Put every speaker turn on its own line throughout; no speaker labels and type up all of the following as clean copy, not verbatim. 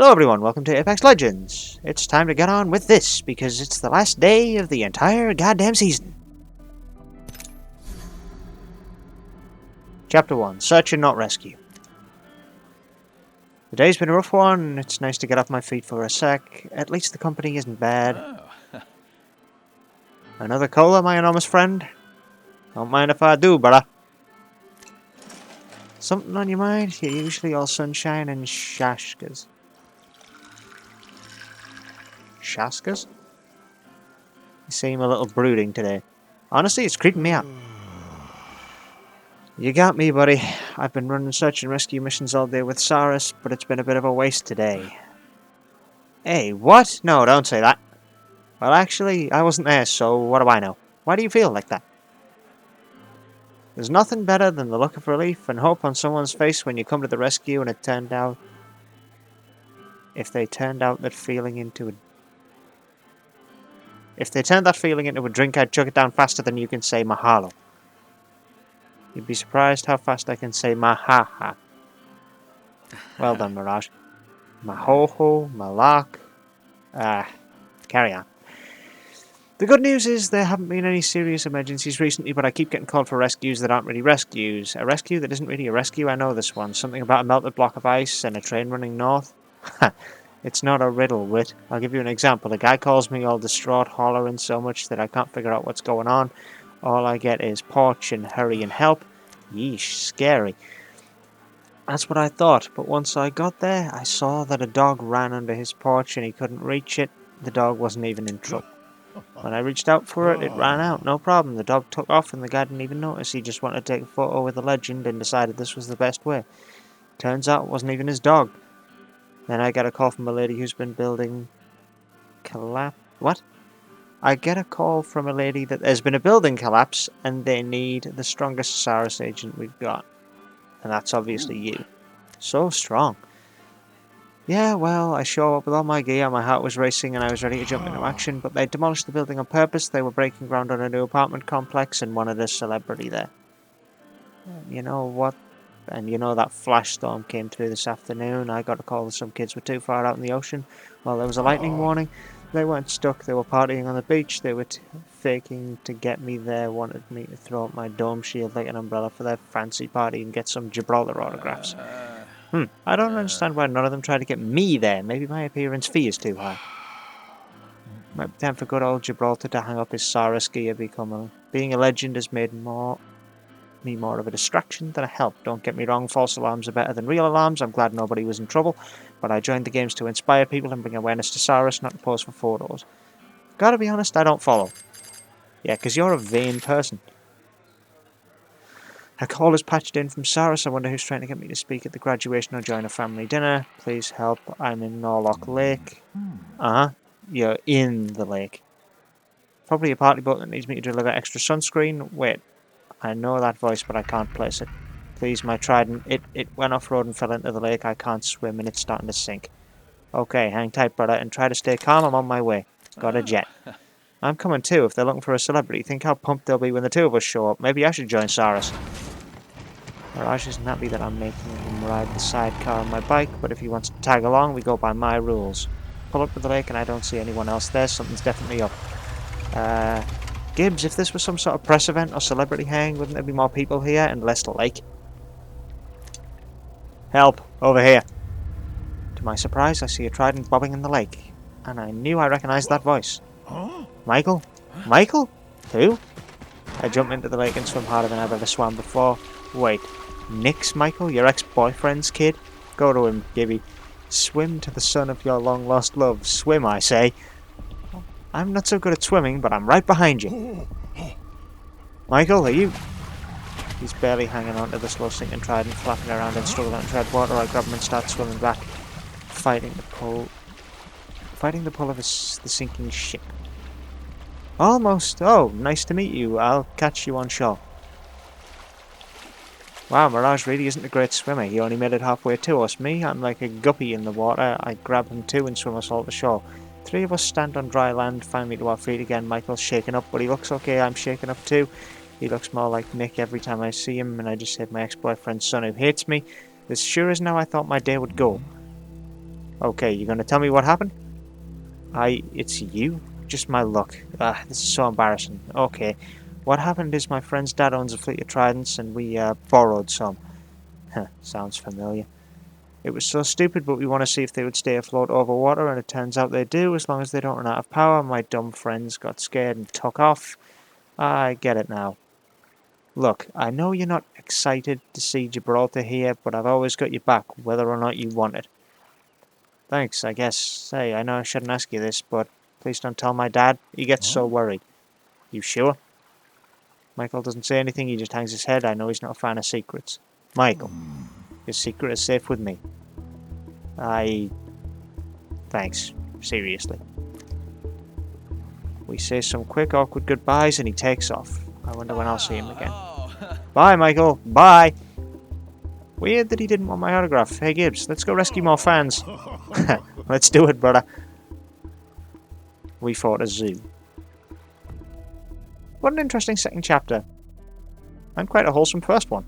Hello everyone, welcome to Apex Legends. It's time to get on with this, because it's the last day of the entire goddamn season. Chapter 1, Search and Not Rescue. The day's been a rough one, it's nice to get off my feet for a sec. At least the company isn't bad.
Oh.
Another cola, my enormous friend? Don't mind if I do, brother. Something on your mind? You're usually all sunshine and shashkas. Shaskas? You seem a little brooding today. Honestly, it's creeping me out. You got me, buddy. I've been running search and rescue missions all day with Saris, but it's been a bit of a waste today. Hey, what? No, don't say that. Well, actually, I wasn't there, so what do I know? Why do you feel like that? There's nothing better than the look of relief and hope on someone's face when you come to the rescue and it turned out... If they turned that feeling into a drink, I'd chug it down faster than you can say mahalo. You'd be surprised how fast I can say mahaha. Well done, Mirage. Mahoho, malak. Carry on. The good news is there haven't been any serious emergencies recently, but I keep getting called for rescues that aren't really rescues. A rescue that isn't really a rescue, I know this one. Something about a melted block of ice and a train running north. It's not a riddle, Wit. I'll give you an example. A guy calls me all distraught, hollering so much that I can't figure out what's going on. All I get is porch and hurry and help. Yeesh, scary. That's what I thought, but once I got there, I saw that a dog ran under his porch and he couldn't reach it. The dog wasn't even in trouble. When I reached out for it, it ran out, no problem. The dog took off and the guy didn't even notice. He just wanted to take a photo with the legend and decided this was the best way. Turns out it wasn't even his dog. Then I got a call from a lady who's been building... What? I get a call from a lady that there's been a building collapse and they need the strongest Saris agent we've got. And that's obviously you. So strong. Yeah, well, I show up with all my gear, my heart was racing and I was ready to jump into action, but they demolished the building on purpose. They were breaking ground on a new apartment complex and wanted a celebrity there. You know what? And you know that flash storm came through this afternoon. I got a call that some kids were too far out in the ocean. Well, there was a lightning warning. They weren't stuck. They were partying on the beach. They were faking to get me there. Wanted me to throw up my dome shield like an umbrella for their fancy party and get some Gibraltar autographs. I don't understand why none of them tried to get me there. Maybe my appearance fee is too high. Might be time for good old Gibraltar to hang up his Saris gear. Being a legend has made me more of a distraction than a help. Don't get me wrong, false alarms are better than real alarms. I'm glad nobody was in trouble, but I joined the games to inspire people and bring awareness to Saris, not to pose for photos. Gotta be honest, I don't follow. Yeah, because you're a vain person. A call is patched in from Saris. I wonder who's trying to get me to speak at the graduation or join a family dinner. Please help. I'm in Norlock Lake. You're in the lake. Probably a party boat that needs me to deliver extra sunscreen. Wait, I know that voice, but I can't place it. Please, my trident. It went off-road and fell into the lake. I can't swim and it's starting to sink. Okay, hang tight, brother, and try to stay calm. I'm on my way. Got a jet. I'm coming too. If they're looking for a celebrity, think how pumped they'll be when the two of us show up. Maybe I should join Saris. Mirage isn't happy that I'm making him ride the sidecar on my bike, but if he wants to tag along, we go by my rules. Pull up to the lake and I don't see anyone else there. Something's definitely up. Gibbs, if this was some sort of press event or celebrity hang, wouldn't there be more people here and less lake? Help! Over here! To my surprise, I see a trident bobbing in the lake, and I knew I recognized that voice. Michael? Michael? Who? I jump into the lake and swim harder than I've ever swam before. Wait, Nick's Michael? Your ex-boyfriend's kid? Go to him, Gibby. Swim to the son of your long-lost love. Swim, I say. I'm not so good at swimming, but I'm right behind you. Michael, are you... He's barely hanging on to the slow-sinking trident, flapping around and struggling to tread water. I grab him and start swimming back, fighting the pull of the sinking ship. Almost. Oh, nice to meet you. I'll catch you on shore. Wow, Mirage really isn't a great swimmer. He only made it halfway to us. Me, I'm like a guppy in the water. I grab him too and swim us all to shore. Three of us stand on dry land, finally to our feet again. Michael's shaken up, but he looks okay. I'm shaken up too. He looks more like Nick every time I see him, and I just saved my ex-boyfriend's son who hates me. This sure isn't how I thought my day would go. Okay, you gonna tell me what happened? It's you? Just my luck. This is so embarrassing. Okay, what happened is my friend's dad owns a fleet of tridents and we, borrowed some. Sounds familiar. It was so stupid, but we want to see if they would stay afloat over water, and it turns out they do, as long as they don't run out of power. My dumb friends got scared and took off. I get it now. Look, I know you're not excited to see Gibraltar here, but I've always got your back, whether or not you want it. Thanks, I guess. Hey, I know I shouldn't ask you this, but please don't tell my dad. He gets so worried. You sure? Michael doesn't say anything, he just hangs his head. I know he's not a fan of secrets. Michael, your secret is safe with me. Thanks. Seriously. We say some quick, awkward goodbyes and he takes off. I wonder when I'll see him again. Bye, Michael. Bye. Weird that he didn't want my autograph. Hey, Gibbs, let's go rescue more fans. Let's do it, brother. We fought a zoo. What an interesting second chapter. And quite a wholesome first one.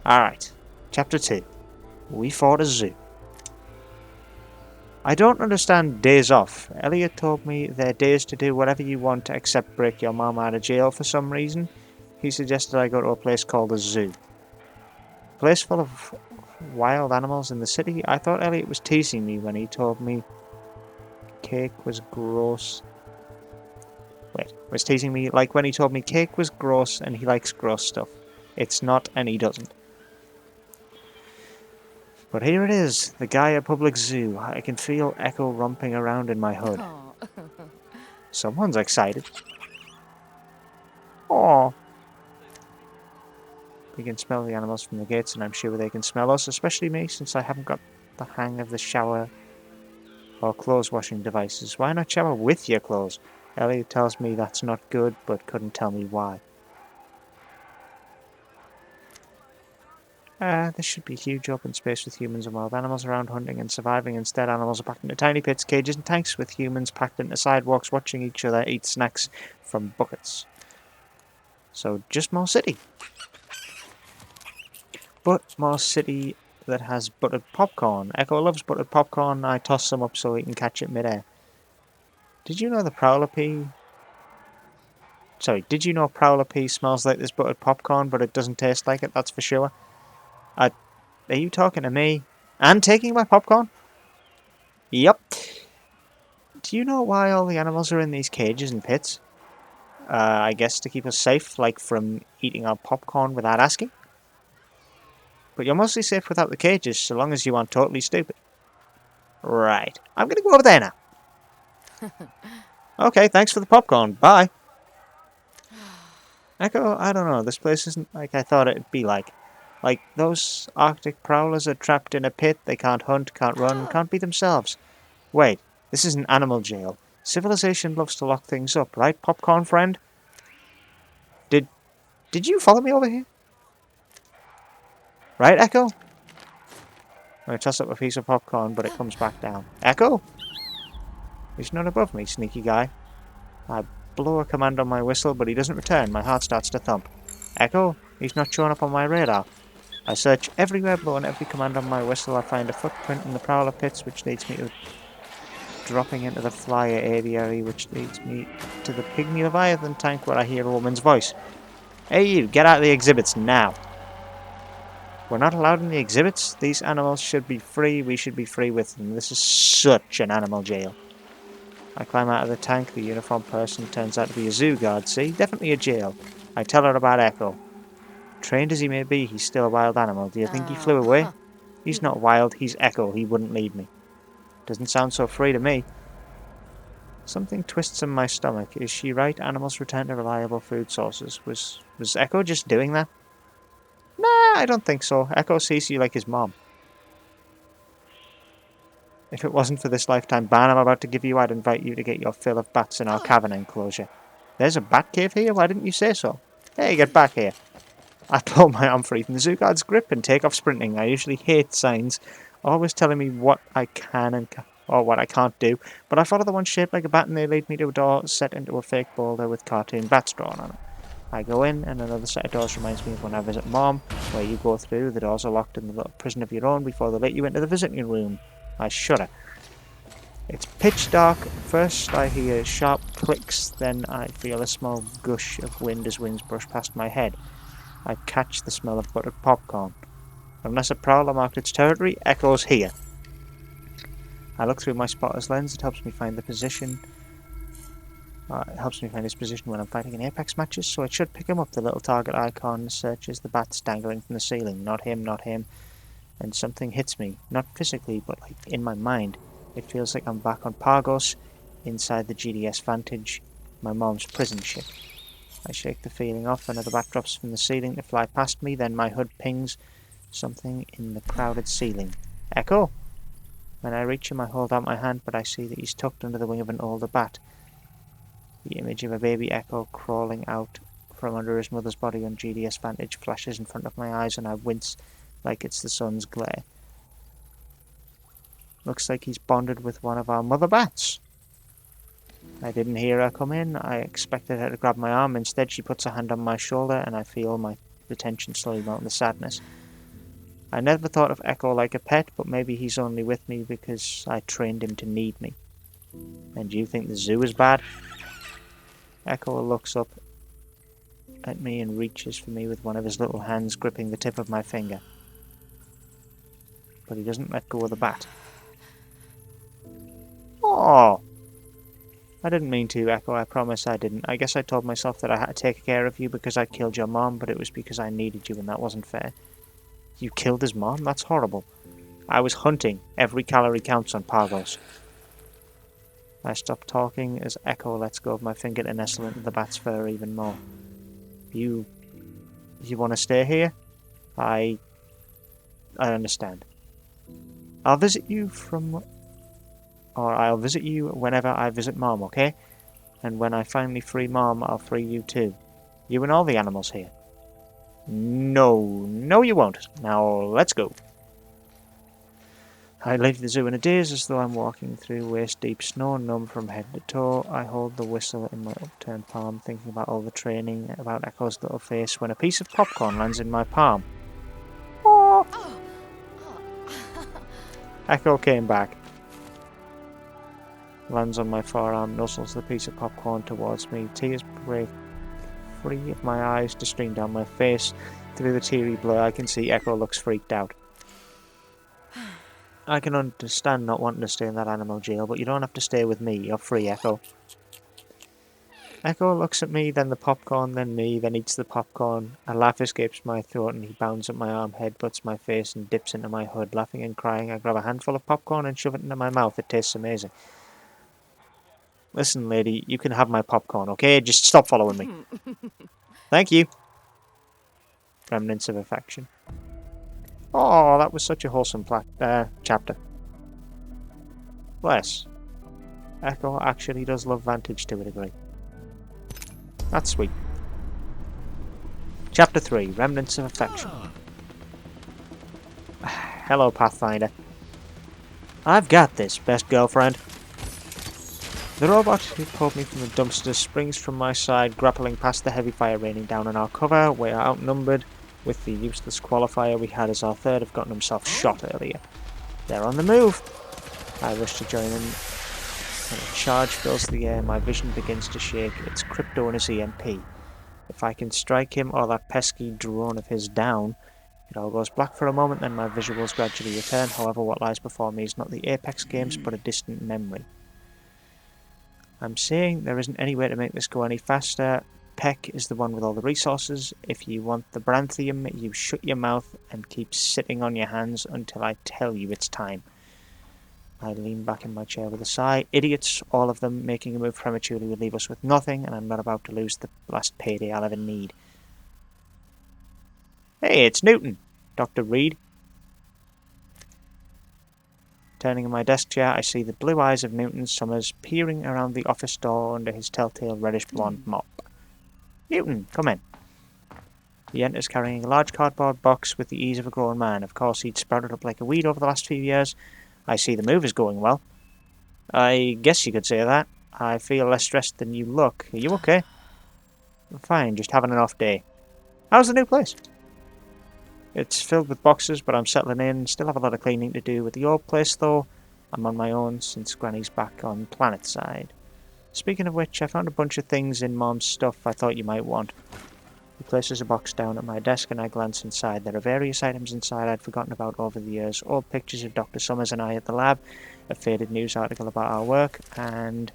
Alright. Chapter 2. We fought a zoo. I don't understand days off. Elliot told me they're days to do whatever you want except break your mom out of jail for some reason. He suggested I go to a place called a zoo. A place full of wild animals in the city? I thought Elliot was teasing me when he told me cake was gross. Wait, was teasing me like when he told me cake was gross and he likes gross stuff. It's not and he doesn't. But here it is, the Gaia Public Zoo. I can feel Echo romping around in my hood. Someone's excited. Aww. We can smell the animals from the gates, and I'm sure they can smell us, especially me, since I haven't got the hang of the shower or clothes washing devices. Why not shower with your clothes? Elliot tells me that's not good, but couldn't tell me why. There should be huge open space with humans and wild animals around hunting and surviving. Instead, animals are packed into tiny pits, cages and tanks, with humans packed into sidewalks watching each other eat snacks from buckets. So, just more city. But more city that has buttered popcorn. Echo loves buttered popcorn. I toss some up so he can catch it midair. Did you know the Prowler Pea... did you know Prowler Pea smells like this buttered popcorn, but it doesn't taste like it, that's for sure? Are you talking to me? And taking my popcorn? Yup. Do you know why all the animals are in these cages and pits? I guess to keep us safe, like from eating our popcorn without asking? But you're mostly safe without the cages, so long as you aren't totally stupid. Right. I'm gonna go over there now. Okay, thanks for the popcorn. Bye. Echo, I don't know, this place isn't like I thought it'd be like. Like, those Arctic prowlers are trapped in a pit, they can't hunt, can't run, can't be themselves. Wait, this is an animal jail. Civilization loves to lock things up, right, popcorn friend? Did you follow me over here? Right, Echo? I toss up a piece of popcorn, but it comes back down. Echo? He's not above me, sneaky guy. I blow a command on my whistle, but he doesn't return. My heart starts to thump. Echo? He's not showing up on my radar. I search everywhere, blowing every command on my whistle. I find a footprint in the prowler pits, which leads me to dropping into the flyer aviary, which leads me to the Pygmy Leviathan tank, where I hear a woman's voice. Hey you, get out of the exhibits now. We're not allowed in the exhibits? These animals should be free, we should be free with them. This is such an animal jail. I climb out of the tank, the uniformed person turns out to be a zoo guard, see? Definitely a jail. I tell her about Echo. Trained as he may be, he's still a wild animal. Do you think he flew away? He's not wild, he's Echo, he wouldn't leave me. Doesn't sound so free to me. Something twists in my stomach. Is she right? Animals return to reliable food sources. Was Echo just doing that? Nah, I don't think so. Echo sees you like his mom. If it wasn't for this lifetime ban I'm about to give you, I'd invite you to get your fill of bats in our cavern enclosure. There's a bat cave here? Why didn't you say so? Hey, get back here. I pull my arm free from the zoo guard's grip and take off sprinting. I usually hate signs, always telling me what I can or what I can't do, but I follow the one shaped like a bat and they lead me to a door set into a fake boulder with cartoon bats drawn on it. I go in, and another set of doors reminds me of when I visit Mom, where you go through, the doors are locked in the little prison of your own before they let you into the visiting room. I shudder. It's pitch dark. First I hear sharp clicks, then I feel a small gush of wind as winds brush past my head. I catch the smell of buttered popcorn. Unless a prowler marked its territory, Echo's here. I look through my spotter's lens. It helps me find the position. It helps me find his position when I'm fighting in Apex matches, so it should pick him up. The little target icon searches the bats dangling from the ceiling. Not him, not him. And something hits me. Not physically, but like in my mind. It feels like I'm back on Pargos, inside the GDS Vantage, my mom's prison ship. I shake the feeling off. Another bat drops from the ceiling to fly past me. Then my hood pings something in the crowded ceiling. Echo? When I reach him, I hold out my hand, but I see that he's tucked under the wing of an older bat. The image of a baby Echo crawling out from under his mother's body on GDS Vantage flashes in front of my eyes, and I wince like it's the sun's glare. Looks like he's bonded with one of our mother bats. I didn't hear her come in. I expected her to grab my arm. Instead, she puts her hand on my shoulder, and I feel the tension slowly melt into sadness. I never thought of Echo like a pet, but maybe he's only with me because I trained him to need me. And do you think the zoo is bad? Echo looks up at me and reaches for me with one of his little hands gripping the tip of my finger. But he doesn't let go of the bat. Oh! I didn't mean to, Echo. I promise I didn't. I guess I told myself that I had to take care of you because I killed your mom, but it was because I needed you, and that wasn't fair. You killed his mom? That's horrible. I was hunting. Every calorie counts on Pargos. I stop talking as Echo lets go of my finger to nestle into the bat's fur even more. You want to stay here? I understand. I'll visit you whenever I visit Mom, okay? And when I finally free Mom, I'll free you too. You and all the animals here. No, you won't. Now, let's go. I leave the zoo in a daze as though I'm walking through waist-deep snow, numb from head to toe. I hold the whistle in my upturned palm, thinking about all the training, about Echo's little face, when a piece of popcorn lands in my palm. Oh! Echo came back. Lands on my forearm, nuzzles the piece of popcorn towards me. Tears break free of my eyes to stream down my face. Through the teary blur, I can see Echo looks freaked out. I can understand not wanting to stay in that animal jail, but you don't have to stay with me. You're free, Echo. Echo looks at me, then the popcorn, then me, then eats the popcorn. A laugh escapes my throat and he bounds at my arm, headbutts my face and dips into my hood. Laughing and crying, I grab a handful of popcorn and shove it into my mouth. It tastes amazing. Listen, lady, you can have my popcorn, okay? Just stop following me. Thank you. Remnants of affection. Oh, that was such a wholesome chapter. Bless. Echo actually does love Vantage to a degree. That's sweet. Chapter 3, Remnants of Affection. Hello, Pathfinder. I've got this, best girlfriend. The robot who pulled me from the dumpster springs from my side, grappling past the heavy fire raining down on our cover. We are outnumbered, with the useless qualifier we had as our third have gotten himself shot earlier. They're on the move. I rush to join them. When a charge fills the air, my vision begins to shake. It's Crypto and his EMP. If I can strike him or that pesky drone of his down, it all goes black for a moment, then my visuals gradually return. However, what lies before me is not the Apex games, but a distant memory. I'm saying there isn't any way to make this go any faster. Peck is the one with all the resources. If you want the Branthium, you shut your mouth and keep sitting on your hands until I tell you it's time. I lean back in my chair with a sigh. Idiots, all of them. Making a move prematurely would leave us with nothing, and I'm not about to lose the last payday I'll ever need. Hey, it's Newton! Dr. Reed. Turning in my desk chair, I see the blue eyes of Newton Summers peering around the office door under his telltale reddish-blonde mop. Newton, come in. He enters carrying a large cardboard box with the ease of a grown man. Of course, he'd sprouted up like a weed over the last few years. I see the move is going well. I guess you could say that. I feel less stressed than you look. Are you okay? Fine, just having an off day. How's the new place? It's filled with boxes, but I'm settling in. Still have a lot of cleaning to do. With the old place, though, I'm on my own since Granny's back on planet side. Speaking of which, I found a bunch of things in Mom's stuff I thought you might want. He places a box down at my desk and I glance inside. There are various items inside I'd forgotten about over the years. Old pictures of Dr. Summers and I at the lab, a faded news article about our work, and...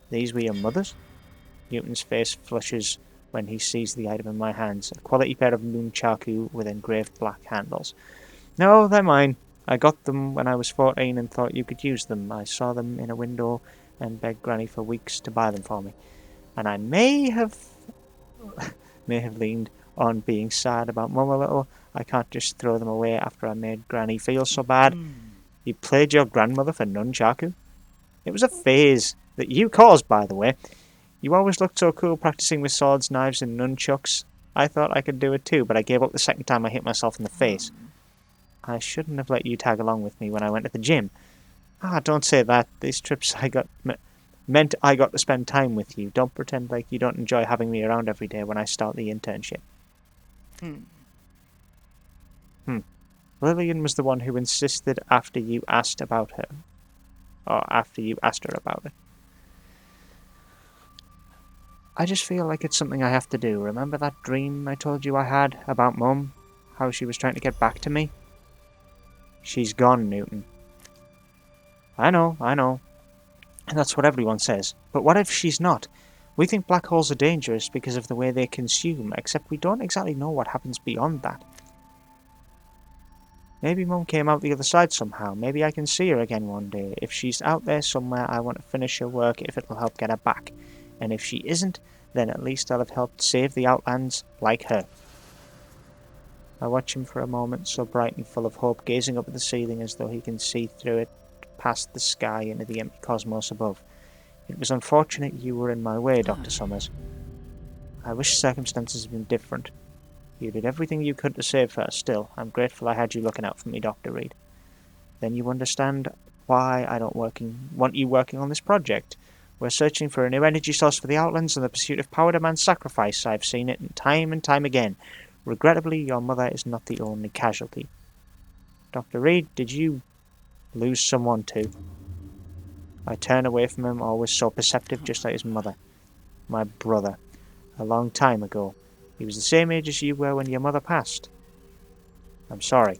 These were your mother's? Newton's face flushes when he sees the item in my hands. A quality pair of nunchaku with engraved black handles. No, they're mine. I got them when I was 14 and thought you could use them. I saw them in a window and begged Granny for weeks to buy them for me. And I may have leaned on being sad about Mum a little. I can't just throw them away after I made Granny feel so bad. You played your grandmother for nunchaku? It was a phase that you caused, by the way. You always looked so cool practicing with swords, knives, and nunchucks. I thought I could do it too, but I gave up the second time I hit myself in the face. I shouldn't have let you tag along with me when I went to the gym. Don't say that. These trips meant I got to spend time with you. Don't pretend like you don't enjoy having me around every day when I start the internship. Lillian was the one who insisted after you asked about her. Or after you asked her about it. I just feel like it's something I have to do. Remember that dream I told you I had about Mum? How she was trying to get back to me? She's gone, Newton. I know. And that's what everyone says. But what if she's not? We think black holes are dangerous because of the way they consume, except we don't exactly know what happens beyond that. Maybe Mum came out the other side somehow. Maybe I can see her again one day. If she's out there somewhere, I want to finish her work if it'll help get her back. And if she isn't, then at least I'll have helped save the Outlands like her. I watch him for a moment, so bright and full of hope, gazing up at the ceiling as though he can see through it past the sky into the empty cosmos above. It was unfortunate you were in my way, Dr. Summers. I wish circumstances had been different. You did everything you could to save her. Still, I'm grateful I had you looking out for me, Dr. Reed. Then you understand why I don't want you working on this project. We're searching for a new energy source for the Outlands, and the pursuit of power demands sacrifice. I've seen it time and time again. Regrettably, your mother is not the only casualty. Dr. Reed, did you lose someone too? I turn away from him, always so perceptive, just like his mother. My brother. A long time ago. He was the same age as you were when your mother passed. I'm sorry.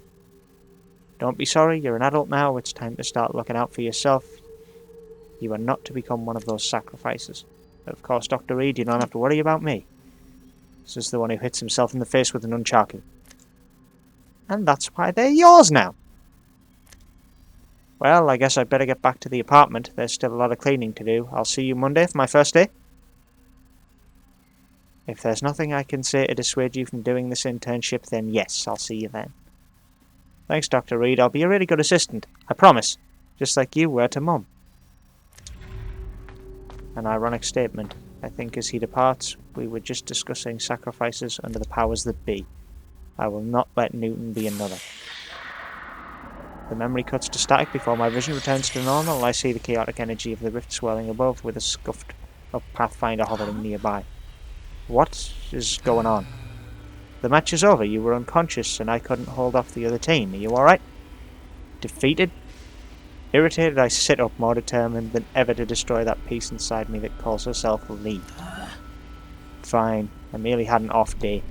Don't be sorry, you're an adult now. It's time to start looking out for yourself. You are not to become one of those sacrifices. Of course, Dr. Reed, you don't have to worry about me. This is the one who hits himself in the face with a nunchaku. And that's why they're yours now. Well, I guess I'd better get back to the apartment. There's still a lot of cleaning to do. I'll see you Monday for my first day. If there's nothing I can say to dissuade you from doing this internship, then yes, I'll see you then. Thanks, Dr. Reed. I'll be a really good assistant. I promise. Just like you were to Mum. An ironic statement. I think as he departs, we were just discussing sacrifices under the powers that be. I will not let Newton be another. The memory cuts to static before my vision returns to normal. I see the chaotic energy of the rift swirling above with a scuffed up Pathfinder hovering nearby. What is going on? The match is over. You were unconscious and I couldn't hold off the other team. Are you alright? Defeated? Irritated, I sit up, more determined than ever to destroy that piece inside me that calls herself Lee. Fine, I merely had an off day.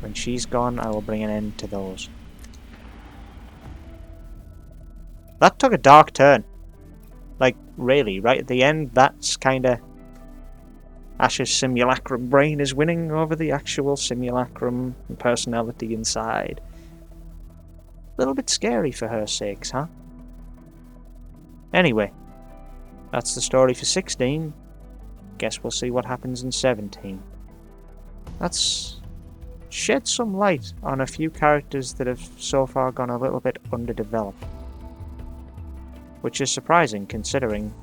When she's gone, I will bring an end to those. That took a dark turn. Like, really, right at the end, that's kinda... Ash's simulacrum brain is winning over the actual simulacrum personality inside. A little bit scary for her sakes, huh? Anyway, that's the story for 16. Guess we'll see what happens in 17. That's shed some light on a few characters that have so far gone a little bit underdeveloped. Which is surprising considering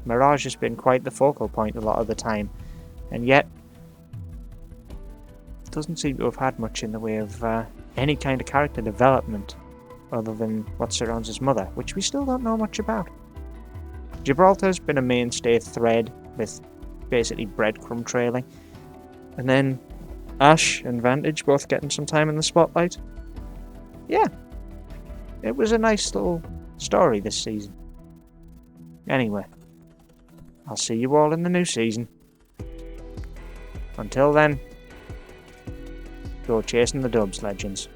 Mirage has been quite the focal point a lot of the time, and yet doesn't seem to have had much in the way of any kind of character development other than what surrounds his mother, which we still don't know much about. Gibraltar's been a mainstay thread with basically breadcrumb trailing. And then Ash and Vantage both getting some time in the spotlight. Yeah, it was a nice little story this season. Anyway, I'll see you all in the new season. Until then, go chasing the dubs, legends.